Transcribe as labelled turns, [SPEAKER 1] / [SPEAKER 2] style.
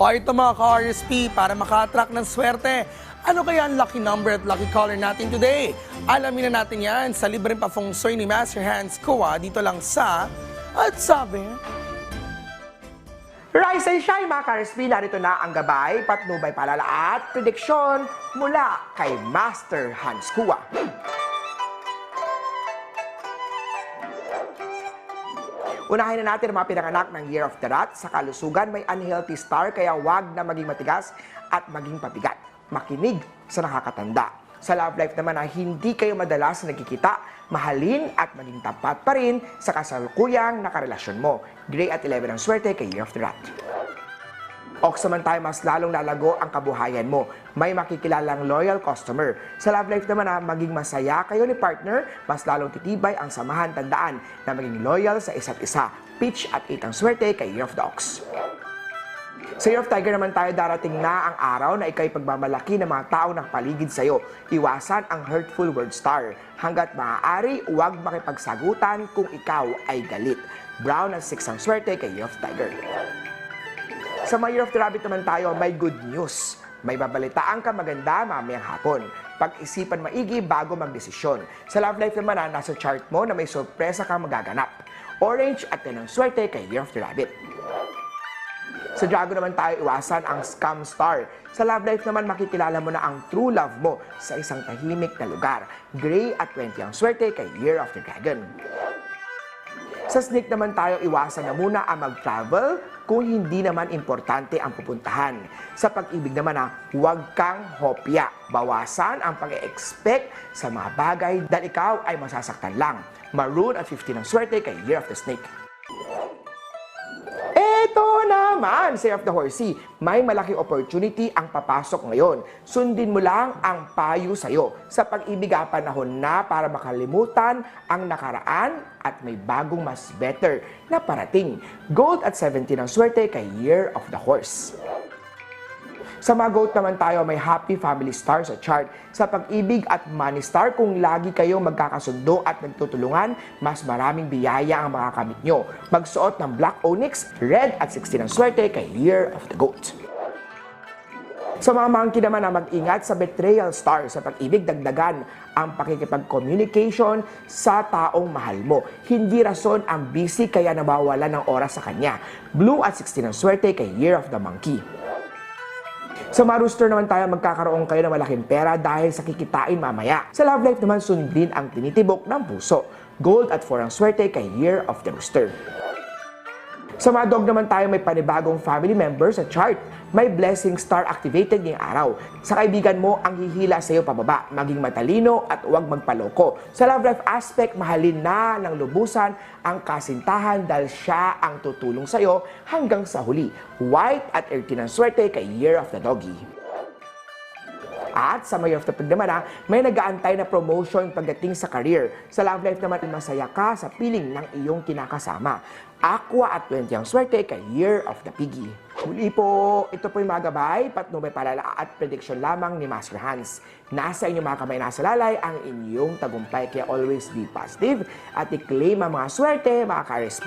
[SPEAKER 1] O ito mga ka-RSP, para maka-attract ng swerte, ano kaya ang lucky number at lucky color natin today? Alamin na natin yan sa libreng pa-feng shui ni Master Hans Kua dito lang sa At Sabi.
[SPEAKER 2] Rise and shine mga ka-RSP, narito na ang gabay, patnubay, palala at prediksyon mula kay Master Hans Kua. Unahin na natin ang mga pinanganak ng Year of the Rat. Sa kalusugan, may unhealthy star, kaya wag na maging matigas at maging pabigat. Makinig sa nakakatanda. Sa love life naman na hindi kayo madalas nagkikita, mahalin at maging tapat pa rin sa kasalukuyang nakarelasyon mo. Gray at 11 ang swerte kay Year of the Rat. Ox naman tayo, mas lalong lalago ang kabuhayan mo. May makikilalang loyal customer. Sa love life naman na maging masaya kayo ni partner, mas lalong titibay ang samahan. Tandaan na maging loyal sa isa't isa. Pitch at 8 ang swerte kay Year of the Ox. Sa Year of Tiger naman tayo, darating na ang araw na ikaw'y pagmamalaki ng mga taong nakapaligid sa'yo. Iwasan ang hurtful word star. Hanggat maaari, huwag makipagsagutan kung ikaw ay galit. Brown at 6 ang swerte kay Year of Tiger. Sa mga Year of the Rabbit naman tayo, may good news. May babalitaan ka maganda mamayang hapon. Pag-isipan maigi bago magdesisyon. Sa love life naman nasa chart mo na may sorpresa kang magaganap. Orange at 10 ang swerte kay Year of the Rabbit. Sa Dragon naman tayo, iwasan ang scam star. Sa love life naman, makikilala mo na ang true love mo sa isang tahimik na lugar. Gray at 20 ang swerte kay Year of the Dragon. Sa Snake naman tayo, iwasan na muna ang mag-travel kung hindi naman importante ang pupuntahan. Sa pag-ibig naman huwag kang hopya. Bawasan ang pag-expect sa mga bagay dahil ikaw ay masasaktan lang. Maroon at 15 ang swerte kay Year of the Snake. Eto naman, Year of the Horsey, may malaking opportunity ang papasok ngayon. Sundin mo lang ang payo sa'yo. Sa pag-ibig, panahon na para makalimutan ang nakaraan at may bagong mas better na parating. Gold at 17 ang swerte kay Year of the Horse. Sa mga goat naman tayo, may happy family star sa chart. Sa pag-ibig at money star, kung lagi kayong magkakasundo at nagtutulungan, mas maraming biyaya ang makakamit nyo. Magsuot ng black onyx, red at 16 ang swerte kay Year of the Goat. Sa mga monkey naman mag-ingat sa betrayal star. Sa pag-ibig, dagdagan ang pakikipag-communication sa taong mahal mo. Hindi rason ang busy kaya nawawala ng oras sa kanya. Blue at 16 ang swerte kay Year of the Monkey. Sa mga rooster naman tayo, magkakaroon kayo ng malaking pera dahil sa kikitain mamaya. Sa love life naman, sundin ang tinitibok ng puso. Gold at 4 ang swerte kay Year of the Rooster. Sa mga dog naman tayo, may panibagong family member sa chart. May blessing star activated ngayong araw. Sa kaibigan mo, ang hihila sa iyo pababa. Maging matalino at huwag magpaloko. Sa love life aspect, mahalin na ng lubusan ang kasintahan dahil siya ang tutulong sa iyo hanggang sa huli. White at 13 ang swerte kay Year of the Doggy. At sa Year of the Pig naman may nag-aantay na promotion pagdating sa career. Sa love life naman, masaya ka sa piling ng iyong kinakasama. Aqua at 20 ang swerte kay Year of the Piggy. Muli po, ito po yung mga gabay, patnubay, palala at prediction lamang ni Master Hans. Nasa inyong mga kamay, nasa lalay ang inyong tagumpay, kaya always be positive at i-claim ang mga swerte, mga ka-RSP.